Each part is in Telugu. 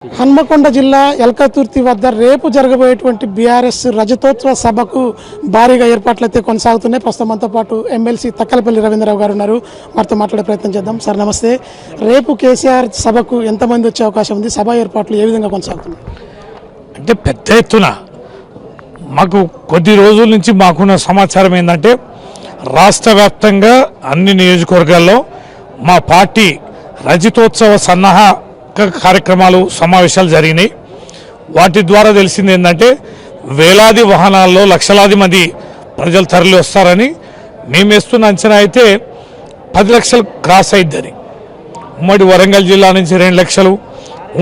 హన్మకొండ జిల్లా ఎల్కతుర్తి వద్ద రేపు జరగబోయేటువంటి బీఆర్ఎస్ రజతోత్సవ సభకు భారీగా ఏర్పాట్లయితే కొనసాగుతున్నాయి. ప్రస్తుతం మనతో పాటు ఎమ్మెల్సీ తక్కలపల్లి రవీంద్రరావు గారు ఉన్నారు. వారితో మాట్లాడే ప్రయత్నం చేద్దాం. సార్ నమస్తే. రేపు కేసీఆర్ సభకు ఎంతమంది వచ్చే అవకాశం ఉంది? సభ ఏర్పాట్లు ఏ విధంగా కొనసాగుతున్నాయి? అంటే పెద్ద ఎత్తున మాకు కొద్ది రోజుల నుంచి మాకున్న సమాచారం ఏంటంటే రాష్ట్ర వ్యాప్తంగా అన్ని నియోజకవర్గాల్లో మా పార్టీ రజతోత్సవ సన్నాహక కార్యక్రమాలు సమావేశాలు జరిగినాయి. వాటి ద్వారా తెలిసింది ఏంటంటే వేలాది వాహనాల్లో లక్షలాది మంది ప్రజలు తరలి వస్తారని మేము వేస్తున్న అంచనా అయితే 10 లక్షలు క్రాస్ అయిద్దని. ఉమ్మడి వరంగల్ జిల్లా నుంచి 2 లక్షలు,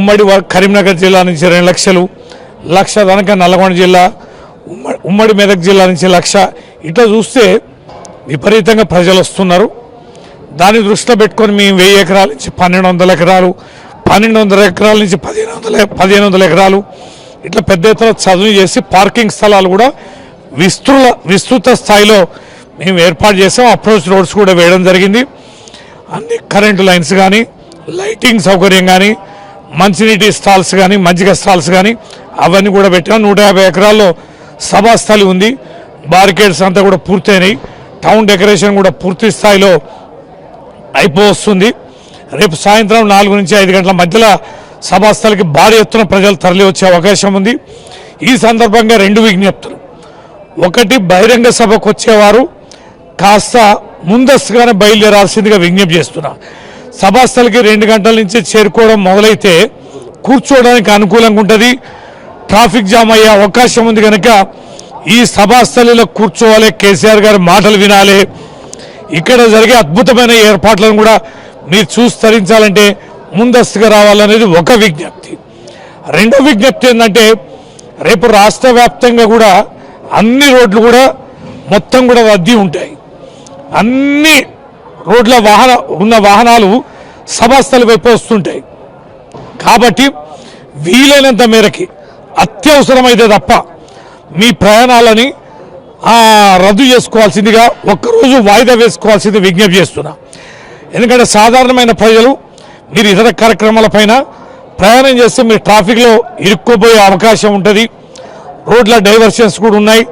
ఉమ్మడి కరీంనగర్ జిల్లా నుంచి 2 లక్షలు, లక్ష కనుక నల్గొండ జిల్లా, ఉమ్మడి మెదక్ జిల్లా నుంచి 1 లక్ష. ఇట్లా చూస్తే విపరీతంగా ప్రజలు వస్తున్నారు. దాన్ని దృష్టిలో పెట్టుకొని మేము 1000 ఎకరాల నుంచి 1200 ఎకరాలు, 1200 ఎకరాల నుంచి 1500 ఎకరాలు ఇట్లా పెద్ద ఎత్తున చదువు చేసి పార్కింగ్ స్థలాలు కూడా విస్తృత స్థాయిలో మేము ఏర్పాటు చేసాం. అప్రోచ్ రోడ్స్ కూడా వేయడం జరిగింది. అన్ని కరెంటు లైన్స్ కానీ, లైటింగ్ సౌకర్యం కానీ, మంచినీటి స్టాల్స్ కానీ, మజ్జిగ స్టాల్స్ కానీ అవన్నీ కూడా పెట్టాం. 150 ఎకరాల్లో సభాస్థలి ఉంది. బారికేడ్స్ అంతా కూడా పూర్తయినాయి. టౌన్ డెకరేషన్ కూడా పూర్తి స్థాయిలో అయిపోతుంది. రేపు సాయంత్రం 4 నుంచి 5 గంటల మధ్యలో సభాస్థలికి భారీ ఎత్తున ప్రజలు తరలి వచ్చే అవకాశం ఉంది. ఈ సందర్భంగా 2 విజ్ఞప్తులు. ఒకటి, బహిరంగ సభకు వచ్చేవారు కాస్త ముందస్తుగానే బయలుదేరాల్సిందిగా విజ్ఞప్తి చేస్తున్నా. సభాస్థలికి 2 గంటల నుంచి చేరుకోవడం మొదలైతే కూర్చోవడానికి అనుకూలంగా ఉంటుంది. ట్రాఫిక్ జామ్ అయ్యే అవకాశం ఉంది కనుక ఈ సభాస్థలిలో కూర్చోవాలి, కేసీఆర్ గారి మాటలు వినాలి. ఇక్కడ జరిగే అద్భుతమైన ఏర్పాట్లను కూడా మీరు చూసి తరించాలంటే ముందస్తుగా రావాలనేది ఒక విజ్ఞప్తి. రెండో విజ్ఞప్తి ఏంటంటే రేపు రాష్ట్ర వ్యాప్తంగా కూడా అన్ని రోడ్లు కూడా మొత్తం కూడా రద్దీ ఉంటాయి. అన్ని రోడ్ల ఉన్న వాహనాలు సభాస్థలి వైపు వస్తుంటాయి. కాబట్టి వీలైనంత మేరకి అత్యవసరమైతే తప్ప మీ ప్రయాణాలని రద్దు చేసుకోవాల్సిందిగా, ఒక్కరోజు వాయిదా వేసుకోవాల్సింది విజ్ఞప్తి చేస్తున్నా. ఎందుకంటే సాధారణమైన ప్రజలు మీరు ఇతర కార్యక్రమాలపైన ప్రయాణం చేస్తే మీరు ట్రాఫిక్లో ఇరుక్కుపోయే అవకాశం ఉంటుంది. రోడ్ల డైవర్షన్స్ కూడా ఉన్నాయి,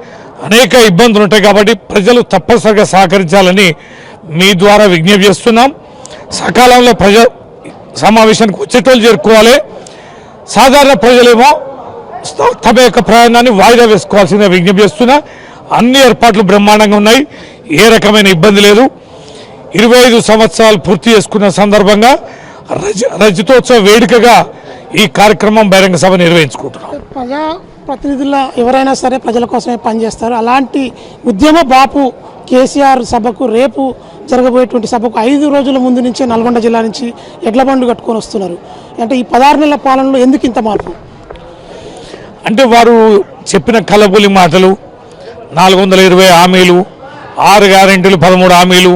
అనేక ఇబ్బందులు ఉంటాయి. కాబట్టి ప్రజలు తప్పనిసరిగా సహకరించాలని మీ ద్వారా విజ్ఞప్తి చేస్తున్నాం. సకాలంలో ప్రజా సమావేశానికి వచ్చేటోళ్ళు చేరుకోవాలి. సాధారణ ప్రజలేమో తమ యొక్క ప్రయాణాన్ని వాయిదా వేసుకోవాల్సిందిగా విజ్ఞప్తి చేస్తున్నా. అన్ని ఏర్పాట్లు బ్రహ్మాండంగా ఉన్నాయి, ఏ రకమైన ఇబ్బంది లేదు. 25 సంవత్సరాలు పూర్తి చేసుకున్న సందర్భంగా రజతోత్సవ వేడుకగా ఈ కార్యక్రమం బహిరంగ సభ నిర్వహించుకుంటున్నాం. ప్రజా ప్రతినిధుల ఎవరైనా సరే ప్రజల కోసమే పనిచేస్తారు. అలాంటి ఉద్యమ బాపు కేసీఆర్ సభకు, రేపు జరగబోయేటువంటి సభకు 5 రోజుల ముందు నుంచే నల్గొండ జిల్లా నుంచి ఎడ్ల బండ్లు కట్టుకొని వస్తున్నారు. అంటే ఈ 16 నెలల పాలనలో ఎందుకు ఇంత మార్పు? అంటే వారు చెప్పిన కలబులి మాటలు, 420 హామీలు, 6 గ్యారెంటీలు, 13 హామీలు,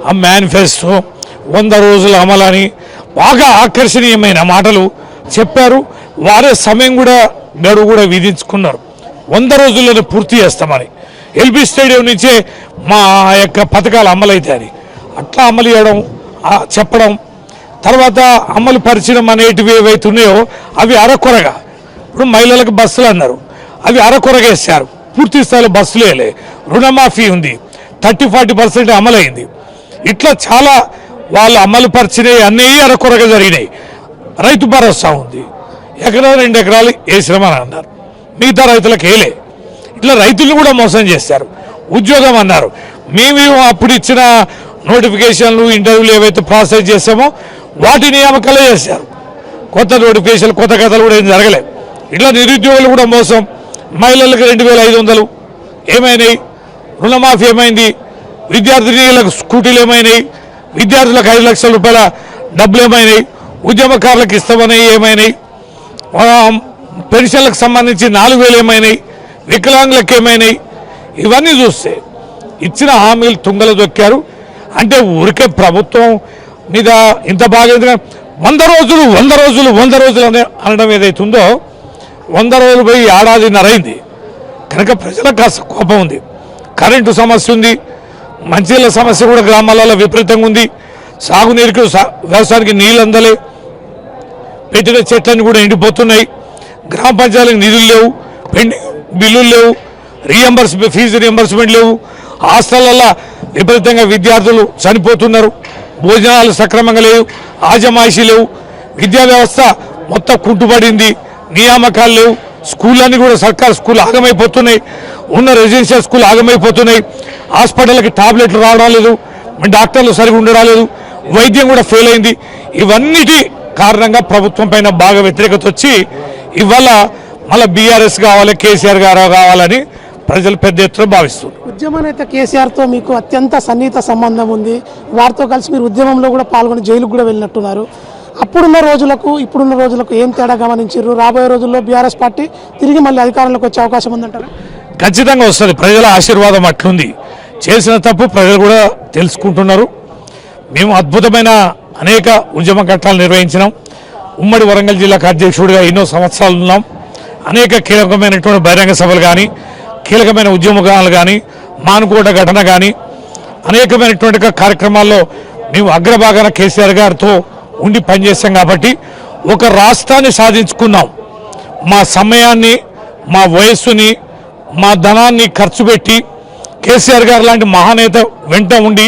ఆ మేనిఫెస్టో, 100 రోజుల అమలని బాగా ఆకర్షణీయమైన మాటలు చెప్పారు. వారే సమయం కూడా గడువు కూడా విధించుకున్నారు. 100 రోజుల్లోనే పూర్తి చేస్తామని. ఎల్బీ స్టేడియం నుంచే మా యొక్క పథకాలు అమలవుతాయని అట్లా అమలు చేయడం, చెప్పడం, తర్వాత అమలు పరిచయం అనేటివి ఏవైతున్నాయో అవి అరకొరగా. ఇప్పుడు మహిళలకు బస్సులు అన్నారు, అవి అరకొరగా వేశారు. పూర్తి స్థాయిలో బస్సులు వేయలే. రుణమాఫీ ఉంది, 30-40% అమలైంది. ఇట్లా చాలా వాళ్ళు అమలు పరిచినవి అన్నీ అరకొరగా జరిగినాయి. రైతు భరోసా ఉంది, 1-2 ఎకరాలు వేసినామని అన్నారు, మిగతా రైతులకు వేయలే. ఇట్లా రైతులను కూడా మోసం చేశారు. ఉద్యోగం అన్నారు, మేము అప్పుడు ఇచ్చిన నోటిఫికేషన్లు, ఇంటర్వ్యూలు ఏవైతే ప్రాసెస్ చేసామో వాటి నియామకాలే చేశారు. కొత్త నోటిఫికేషన్లు, కొత్త కథలు కూడా ఏం జరగలేదు. ఇట్లా నిరుద్యోగులు కూడా మోసం. మహిళలకు 2500 ఏమైనాయి? రుణమాఫీ ఏమైంది? విద్యార్థినీలకు స్కూటీలు ఏమైనాయి? విద్యార్థులకు 5 లక్షల రూపాయల డబ్బులు ఏమైనాయి? ఉద్యమకారులకు ఇస్తామని ఏమైనాయి? పెన్షన్లకు సంబంధించి 4000 ఏమైనాయి? వికలాంగులకు ఏమైనాయి? ఇవన్నీ చూస్తే ఇచ్చిన హామీలు తుంగలు దొక్కారు. అంటే ఊరికే ప్రభుత్వం మీద ఇంత బాగా 100 రోజులు అనడం ఏదైతుందో 100 రోజులు పోయి ఏడాదిన్నర అయింది కనుక ప్రజలకు కాస్త కోపం ఉంది. కరెంటు సమస్య ఉంది, మంచినీళ్ళ సమస్య కూడా గ్రామాలలో విపరీతంగా ఉంది. సాగునీరుకు వ్యవసాయానికి నీళ్ళు అందలే, పెట్టిన చెట్లన్నీ కూడా ఎండిపోతున్నాయి. గ్రామ పంచాయతీలకు నిధులు లేవు, పెండింగ్ బిల్లులు లేవు, ఫీజు రియంబర్స్మెంట్ లేవు. హాస్టళ్లలో విపరీతంగా విద్యార్థులు చనిపోతున్నారు, భోజనాలు సక్రమంగా లేవు, ఆజమాయిషీ లేవు, విద్యా వ్యవస్థ మొత్తం కుంటుపడింది, నియామకాలు లేవు, స్కూళ్ళన్నీ కూడా సర్కారు స్కూల్ ఆగమైపోతున్నాయి, ఉన్న రెసిడెన్షియల్ స్కూల్ ఆగమైపోతున్నాయి, హాస్పిటల్కి టాబ్లెట్లు రావడం లేదు, డాక్టర్లు సరిగా ఉండడం లేదు, వైద్యం కూడా ఫెయిల్ అయింది. ఇవన్నిటి కారణంగా ప్రభుత్వం పైన బాగా వ్యతిరేకత వచ్చి ఇవాళ మళ్ళీ బీఆర్ఎస్ కావాలి, కేసీఆర్ గారు కావాలని ప్రజలు పెద్ద ఎత్తున భావిస్తున్నారు. ఉద్యమ నేత కేసీఆర్తో మీకు అత్యంత సన్నిహిత సంబంధం ఉంది. వారితో కలిసి మీరు ఉద్యమంలో కూడా పాల్గొని జైలుకు కూడా వెళ్ళినట్టున్నారు. అప్పుడున్న రోజులకు ఇప్పుడున్న రోజులకు ఏం తేడా గమనించారు? రాబోయే రోజుల్లో బీఆర్ఎస్ పార్టీ తిరిగి మళ్ళీ అధికారంలోకి వచ్చే అవకాశం ఉందంటారా? ఖచ్చితంగా వస్తుంది. ప్రజల ఆశీర్వాదం అట్లుంది. చేసిన తప్పు ప్రజలు కూడా తెలుసుకుంటున్నారు. మేము అద్భుతమైన అనేక ఉద్యమ ఘట్టాలు నిర్వహించినాం. ఉమ్మడి వరంగల్ జిల్లాకు అధ్యక్షుడిగా ఎన్నో సంవత్సరాలు ఉన్నాం. అనేక కీలకమైనటువంటి బహిరంగ సభలు కానీ, కీలకమైన ఉద్యమాలు కానీ, మానుకోట ఘటన కానీ, అనేకమైనటువంటి కార్యక్రమాల్లో మేము అగ్రభాగాన కేసీఆర్ గారితో ఉండి పనిచేస్తాం. కాబట్టి ఒక రాష్ట్రాన్ని సాధించుకున్నాం. మా సమయాన్ని, మా వయస్సుని, మా ధనాన్ని ఖర్చు పెట్టి కేసీఆర్ గారు లాంటి మహానేత వెంట ఉండి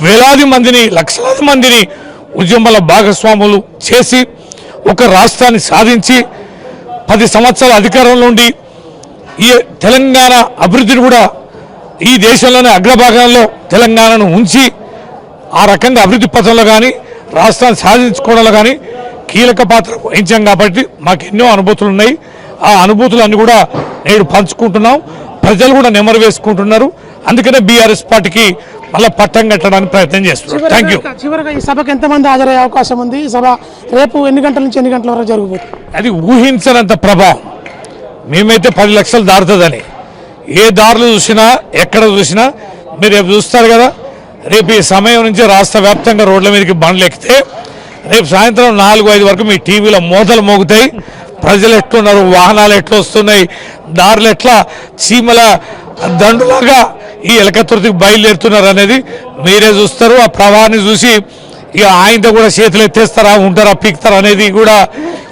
వేలాది మందిని, లక్షలాది మందిని ఉద్యమాల భాగస్వాములు చేసి ఒక రాష్ట్రాన్ని సాధించి 10 సంవత్సరాల అధికారంలో ఉండి ఈ తెలంగాణ అభివృద్ధిని కూడా ఈ దేశంలోనే అగ్రభాగంలో తెలంగాణను ఉంచి ఆ రకంగా అభివృద్ధి పథంలో కానీ, రాష్ట్రాన్ని సాధించుకోవడంలో కానీ కీలక పాత్ర వహించాం. కాబట్టి మాకు ఎన్నో అనుభూతులు ఉన్నాయి. ఆ అనుభూతులన్నీ కూడా నేడు పంచుకుంటున్నాం. ప్రజలు కూడా నెమరు వేసుకుంటున్నారు. అందుకనే బీఆర్ఎస్ పార్టీకి మళ్ళీ పట్టం కట్టడానికి ప్రయత్నం చేస్తున్నారు. Thank you. చివరిగా ఈ సభకు ఎంతమంది హాజరయ్యే అవకాశం ఉంది? ఈ సభ రేపు ఎన్ని గంటల నుంచి ఎన్ని గంటల వరకు జరగబోతుంది? అది ఊహించనంత ప్రభావం. మేమైతే 10 లక్షలు దాటుతుందని ఏ దారులు చూసినా, ఎక్కడ చూసినా మీరు రేపు చూస్తారు కదా. రేపు ఈ సమయం నుంచి రాష్ట్ర వ్యాప్తంగా రోడ్ల మీదకి బండ్లు ఎక్కితే రేపు సాయంత్రం 4-5 వరకు మీ టీవీలో మోతలు మోగుతాయి. ప్రజలు ఎట్లున్నారు, వాహనాలు ఎట్లా వస్తున్నాయి, దారులు ఎట్లా చీమల దండులాగా ఈ ఎలకతుర్తికి బయలుదేరుతున్నారు అనేది మీరే చూస్తారు. ఆ ప్రవాహాన్ని చూసి ఇక ఆయనతో కూడా చేతులు ఎత్తేస్తారా, ఉంటారా, పీకుతారా అనేది కూడా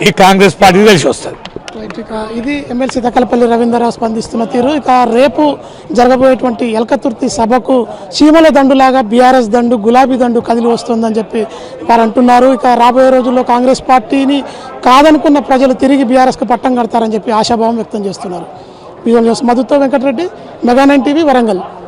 ఈ కాంగ్రెస్ పార్టీకి తెలిసి వస్తుంది. ఇక ఇది ఎమ్మెల్సీ తక్కలపల్లి రవీంద్రరావు స్పందిస్తున్న తీరు. ఇక రేపు జరగబోయేటువంటి ఎలకతుర్తి సభకు చీమల దండులాగా బీఆర్ఎస్ దండు, గులాబీ దండు కదిలి వస్తుందని చెప్పి వారు అంటున్నారు. ఇక రాబోయే రోజుల్లో కాంగ్రెస్ పార్టీని కాదనుకున్న ప్రజలు తిరిగి బీఆర్ఎస్కు పట్టం కడతారని చెప్పి ఆశాభావం వ్యక్తం చేస్తున్నారు. మధుతో వెంకటరెడ్డి, మెగా 9 టీవీ, వరంగల్.